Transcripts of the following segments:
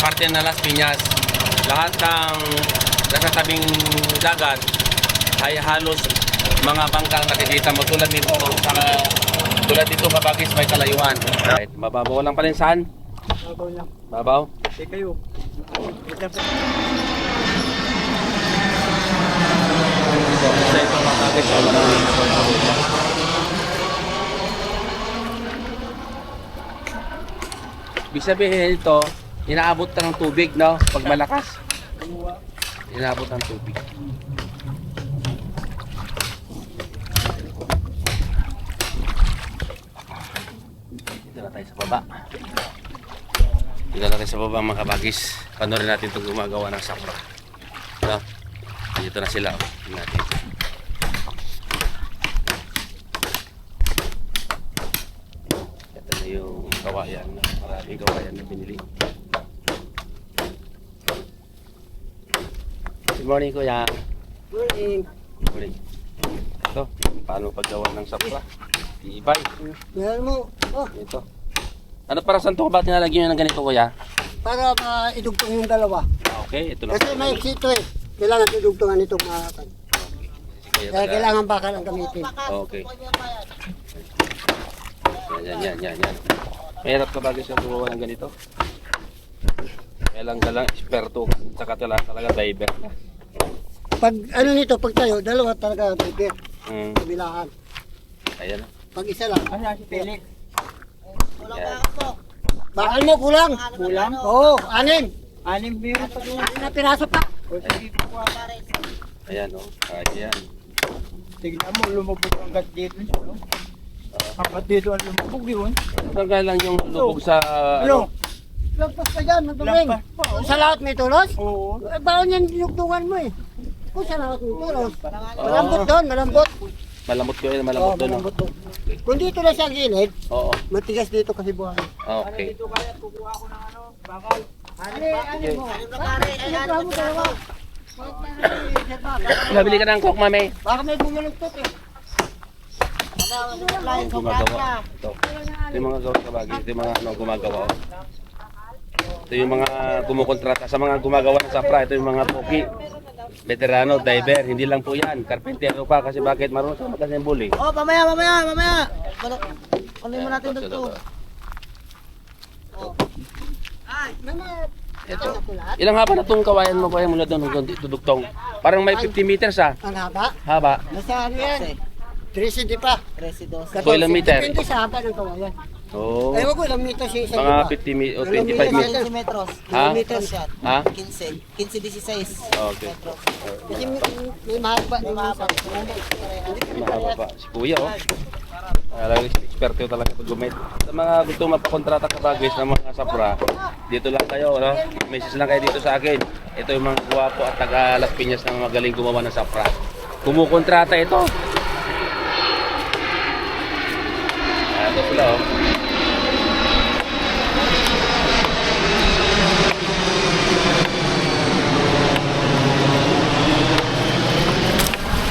parte ng Las Piñas. Lahat ng nasa tabing dagat ay halos mga bangkang nakikita mo tulad nito tulad dito Kabagis may kalayuan. Right. Mababaw lang pala yung saan? Babaw lang. Babaw? Eh kayo. Sa ito Kabagis ibig sabihin ito, inaabot ka ng tubig, no? Pag malakas. Inaabot ng tubig. Dito na tayo sa baba. Dito na tayo sa baba mga Kabagis. Panorin natin itong gumagawa ng sapra. No? Dito na sila. Tingnan natin. Ito na yung kawayan. Maraming kawayan na binili. Good morning, Kuya. Morning. Morning. Ito, paano paggawa ng sapra? Ibay. Meron mo. Oh, Ito. Ano para saan ito? Ba't nilalagyan nyo ng ganito, Kuya? para maidugtong yung dalawa. Okay, ito na. Kasi may sito eh. Kailangan idugtungan itong mga kan. Kuya, Kaya kailangan bakal ang gamitin. Okay. Yan. Mahirap ka bagay sa gumawa ng ganito? Kailang ka lang, eksperto. Saka talaga diver. Pag ano nito, pag tayo, dalawa talaga tiger. Kabilaan. Ayan. Pag isa lang. Ano si Pili? Ayan. Bakal mo, kulang. Kulang? Oo, 6. 6 meron pa doon. 6 na piraso pa. O sige po. Ayan, oh. Ayan. Tignan mo, lumubog ang gat dito. No? Hanggat dito ang lumubog yun. Hanggang lang yung lubog sa... Ano? Lagpas ka dyan, matuleng. Lampas pa, oh. Sa lahat may tulos? Oo. Baon yan dinugtungan mo eh. Kung sa lahat may tulos. Malambot doon, malambot. Malambot ko yun, Oo, malambot doon. malambot doon. Kung dito na sa gilid, Oo. matigas dito kasi buwan. Okay. Dito kaya kukuha ko ng ano, bakal. Ano mo? Ano mo dalawa? Nabili ka ng coke, mami. Baka may bumalagtot eh. Yung gumagawa. Ito. Ito yung mga gawin kabagi. Ito yung mga gumagawa. Ito yung mga kumukontrata sa mga gumagawa ng sapra. Ito yung mga poki. Veterano, diver. Hindi lang po yan. Karpentero pa. Kasi bakit marunong sa mag-assemble eh. Oh, mamaya. Kunin mo natin dito. Ito. Ilang haba na itong kawayan mo kaya mula doon hanggang dito dugtong? Parang may 50 meters ah. Ang haba? Haba. Nasa ano yan? 3 pa. 13-12. So, ilang meter? Depende sa haba ng kawayan. Oo. Ewan ko ilang meter siya isa Mga diba? 50 o 25 meters. Centimetros. Ha? Metros yan. Ha? 15-16. Okay. Kasi may mahaba. May mahaba. Mahaba pa. Si Kuya oh. Talagang eksperto talaga pag gumit. Sa mga gusto mapakontrata ka bagay sa mga sapra, dito lang kayo, no? Message lang kayo dito sa akin. Ito yung mga guwapo at taga Las Piñas na magaling gumawa ng sapra. Kumukontrata ito. Ito sila oh.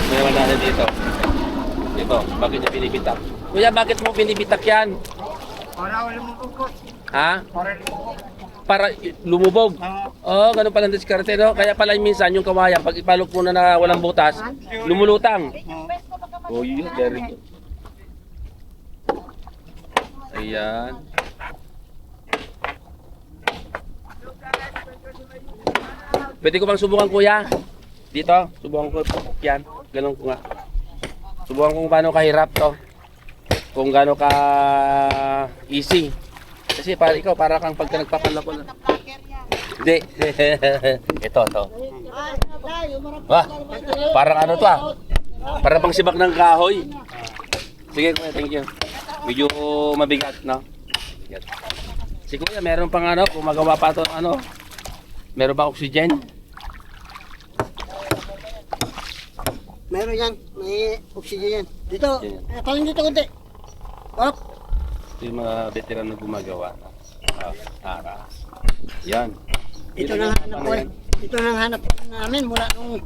Meron natin dito. Ito, bakit niya binibitak? Kuya, bakit mo binibitak yan? Para wala mo po. Ha? Para lumubog. Para lumubog? Oo, ganun pala ang diskarte, no? Kaya pala minsan yung kawayan, pag ipalok mo na walang butas, lumulutang. Oh, yun, very good. Ayan. Pwede ko bang subukan, kuya? Dito, subukan ko yan. Ganun ko nga. Subukan kung paano kahirap to. Kung gaano ka easy. Kasi para ikaw, para kang pagka nagpapalako na. Hindi. Ito. Wah, parang ano to ah. Parang pang sibak ng kahoy. Sige kuya, thank you. Medyo mabigat, no? Mabigat. Si kuya, meron pang ano, kung magawa pa ito, ano? Meron pang oxygen? Meron yan. May oxygen yan. Dito. Yan. Paling dito kunti. Up. Ito yung mga veteran na gumagawa. Yan. Ito nang hanap ko. Ito nang hanap namin mula nung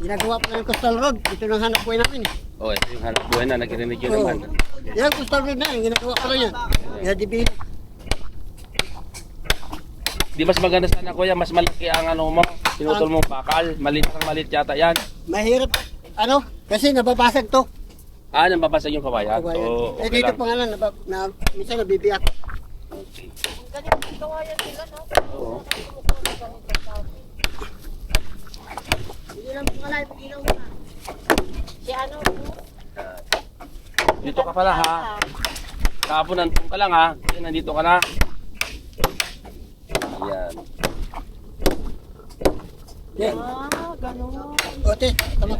ginagawa pa ng Coastal Road. Ito nang hanap ko namin. Oh, ito yung hanap buhay na, nagkirinig yun naman. Yan, Coastal Road na. Yung ginagawa pa lang yan. Kaya dibili. Di mas maganda sana kuya, mas malaki ang ano mo, pinutol mong bakal. Malit yata yan. Mahirap, kasi nababasag to. Nang babasag yung kawayan. Kawayan. So, Eh okay dito lang. pa nga lang, minsan nabibiyak. Oo. Hindi lang po kalay, ilaw na. Si ano? Dito ka pala ha. Kahapon nandun ka lang ha. Ngayon, nandito ka na. Ayan. Yan. Ganun. Ote, tama.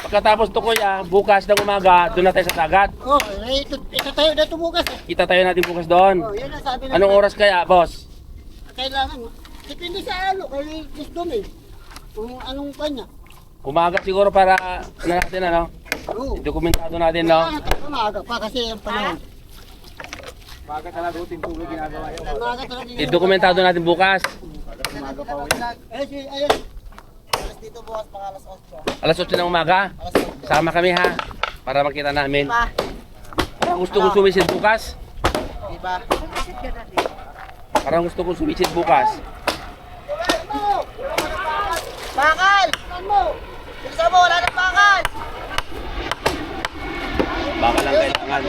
Pagkatapos to kuya, bukas ng umaga, doon na tayo sa dagat. Oh, ito tayo dito bukas. Kita tayo natin bukas doon. Oh, yan ang sabi na. Anong oras kaya, boss? Kailangan. Depende sa kay Wisdom eh. Kung anong kanya. Umaga siguro para natin Oo. dokumentado natin, no? Umaga pa kasi ang panahon. Baga talaga uting tubig ginagawa yun. Umaga talaga. I-dokumentado natin bukas. Ayun. Alas dito bukas mga alas 8. Alas 8 ng umaga. Alas 8. Sama kami ha. Para makita namin. Diba? Parang gusto kong sumisid bukas. Diba? Parang gusto kong sumisid bukas. Bakal! Bisa mo, wala ng bakal! Baka lang kailangan.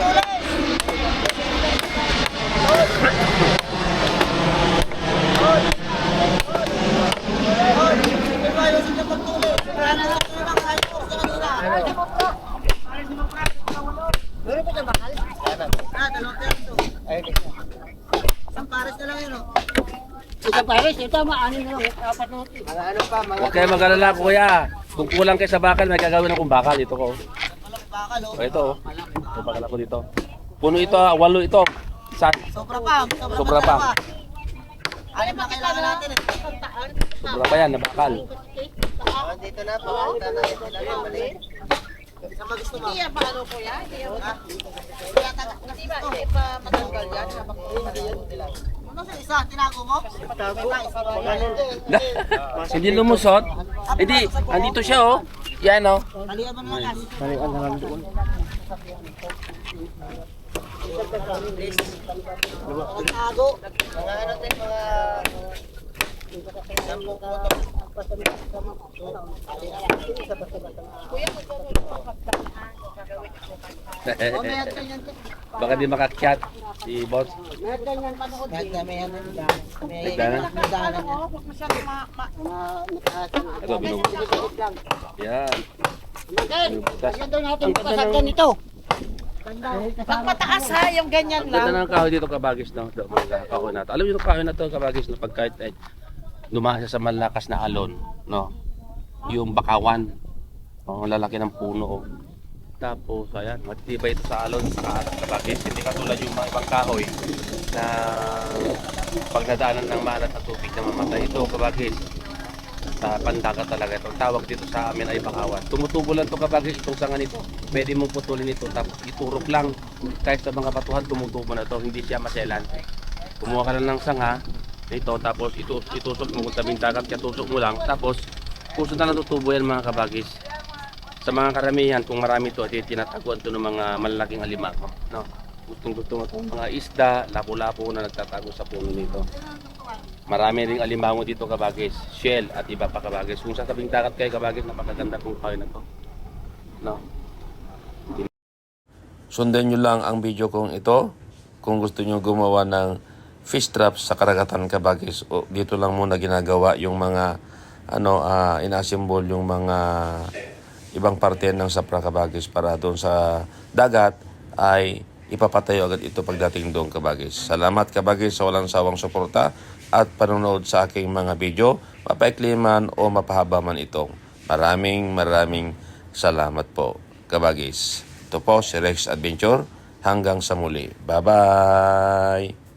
Meron pa sa bakal? Dalawang piraso. Ay, Isang pares na lang yun, oh. Ito pares, ito maanin na lang. Apat na ito. mga ano pa, mga Huwag kayo mag-alala kuya. Kung kulang kayo sa bakal, may gagawin akong bakal. Ito ko. Walang bakal, oh. O ito. Ito bakal ako dito. Puno ito, 8 ito. Isa. Sobra pa. Sobra pa. Anim na kailangan natin, eh. Sobra pa yan na bakal. Dito na, pakita na ito. Saan ba gusto mo? Hindi yan pa ano po yan? Hindi pa matanggal yan. Ano sa isa? Tinago mo? Hindi lumusot. Hindi, andito siya oh. Yan oh. Malihan mo na lang. malian na lang doon. Tago. Mga ano din, mga... Sampung puto. Baka di makakyat si boss. Meron ganyan panood. Kahit na may ano. May Nagdaanan? nagdaanan yan. Ito, binubutas. Yan. Magin, Binubutas. lagyan daw natin Ang bukas ganda ang ng- ganito. Pag mataas ha, yung ganyan Ganda lang. ng kahoy dito kabagis no. Mga kahoy na to. Alam mo yung kahoy na to kabagis na pagkait ay lumasa sa malakas na alon, no. Yung bakawan. Oh, lalaki ng puno. Oh. Tapos ayan, matibay ito sa alon sa kabagis. Hindi katulad yung mga ibang kahoy na pag nadaanan ng malat na tubig na mamatay. Ito kabagis. Sa pandagat talaga ito. Tawag dito sa amin ay bakawan. Tumutubo lang ito kabagis itong sanga nito. Pwede mong putulin ito tapos iturok lang. Kahit sa mga batuhan tumutubo na ito. Hindi siya maselan. Kumuha ka lang ng sanga ito tapos itusok mo kung tabing dagat kaya tusok mo lang. Tapos puso na lang tutubo yan mga kabagis. Sa mga karamihan kung marami ito ay tinataguan ito ng mga malalaking alimango. No? Gustong gusto mo itong mga isda, lapo-lapo na nagtatago sa puno nito. Marami ring alimango dito kabagis, shell at iba pa kabagis. Kung sa tabing dagat kayo kabagis, napakaganda kong kahoy na to. No? Sundan nyo lang ang video kong ito kung gusto nyo gumawa ng fish traps sa karagatan kabagis. O, dito lang muna ginagawa yung mga inassemble yung mga ibang parte ng sapra kabagis para doon sa dagat ay ipapatayo agad ito pagdating doon kabagis. Salamat kabagis sa walang sawang suporta at panonood sa aking mga video, mapaikli man o mapahaba man ito. Maraming salamat po kabagis. Ito po si Rex Adventure. Hanggang sa muli. Bye-bye!